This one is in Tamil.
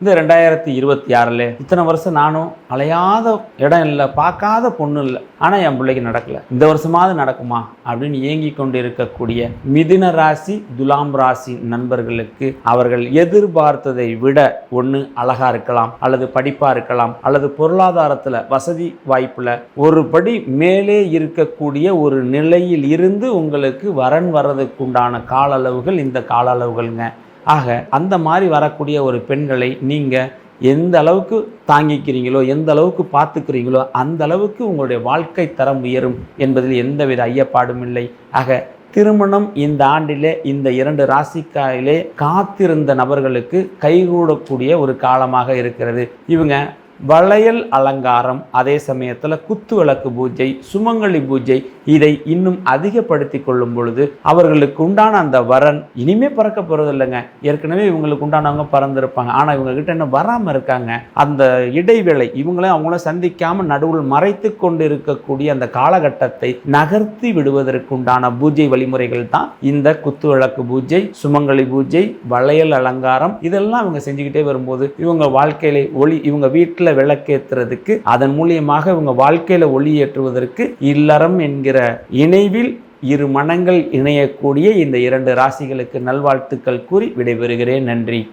இந்த 2026 இத்தனை வருஷம் நானும் அலையாத இடம் இல்லை, பார்க்காத பொண்ணு இல்லை, ஆனால் என் பிள்ளைக்கு நடக்கலை, இந்த வருஷமாவது நடக்குமா அப்படின்னு ஏங்கி கொண்டு இருக்கக்கூடிய மிதுன ராசி துலாம் ராசி நண்பர்களுக்கு அவர்கள் எதிர்பார்த்ததை விட ஒன்று அழகா இருக்கலாம், அல்லது படிப்பாக இருக்கலாம், அல்லது பொருளாதாரத்தில் வசதி வாய்ப்பில் ஒரு படி மேலே இருக்கக்கூடிய ஒரு நிலையில் இருந்து உங்களுக்கு வரன் வர்றதுக்குண்டான கால அளவுகள் இந்த கால அளவுகள்ங்க. ஆக அந்த மாதிரி வரக்கூடிய ஒரு பெண்களை நீங்கள் எந்த அளவுக்கு தாங்கிக்கிறீங்களோ, எந்த அளவுக்கு பார்த்துக்கிறீங்களோ, அந்த அளவுக்கு உங்களுடைய வாழ்க்கை தரம் உயரும் என்பதில் எந்தவித ஐயப்பாடும் இல்லை. ஆக திருமணம் இந்த ஆண்டிலே இந்த 2 ராசிக்காயிலே காத்திருந்த நபர்களுக்கு கைகூடக்கூடிய ஒரு காலமாக இருக்கிறது. இவங்க வளையல் அலங்காரம், அதே சமயத்தில் குத்து விளக்கு பூஜை, சுமங்கலி பூஜை, இதை இன்னும் அதிகப்படுத்தி கொள்ளும் பொழுது அவர்களுக்கு உண்டான அந்த வரன் இனிமே பறக்க போகிறது இல்லைங்க. ஏற்கனவே இவங்களுக்கு உண்டானவங்க பறந்துருப்பாங்க, ஆனால் இவங்க கிட்ட என்ன வராமல் இருக்காங்க. அந்த இடைவேளை இவங்களையும் அவங்கள சந்திக்காமல் நடுவில் மறைத்து கொண்டு இருக்கக்கூடிய அந்த காலகட்டத்தை நகர்த்தி விடுவதற்குண்டான பூஜை வழிமுறைகள் தான் இந்த குத்து விளக்கு பூஜை, சுமங்கலி பூஜை, வளையல் அலங்காரம். இதெல்லாம் இவங்க செஞ்சுக்கிட்டே வரும்போது இவங்க வாழ்க்கையில ஒளி, இவங்க வீட்டில் விளக்கேற்றுறதுக்கு, அதன் மூலியமாக இவங்க வாழ்க்கையில ஒளி ஏற்றுவதற்கு இல்லறம் என்கிற இணைவில் இரு மனங்கள் இணையக்கூடிய இந்த 2 ராசிகளுக்கு நல்வாழ்த்துக்கள் கூறி விடைபெறுகிறேன். நன்றி.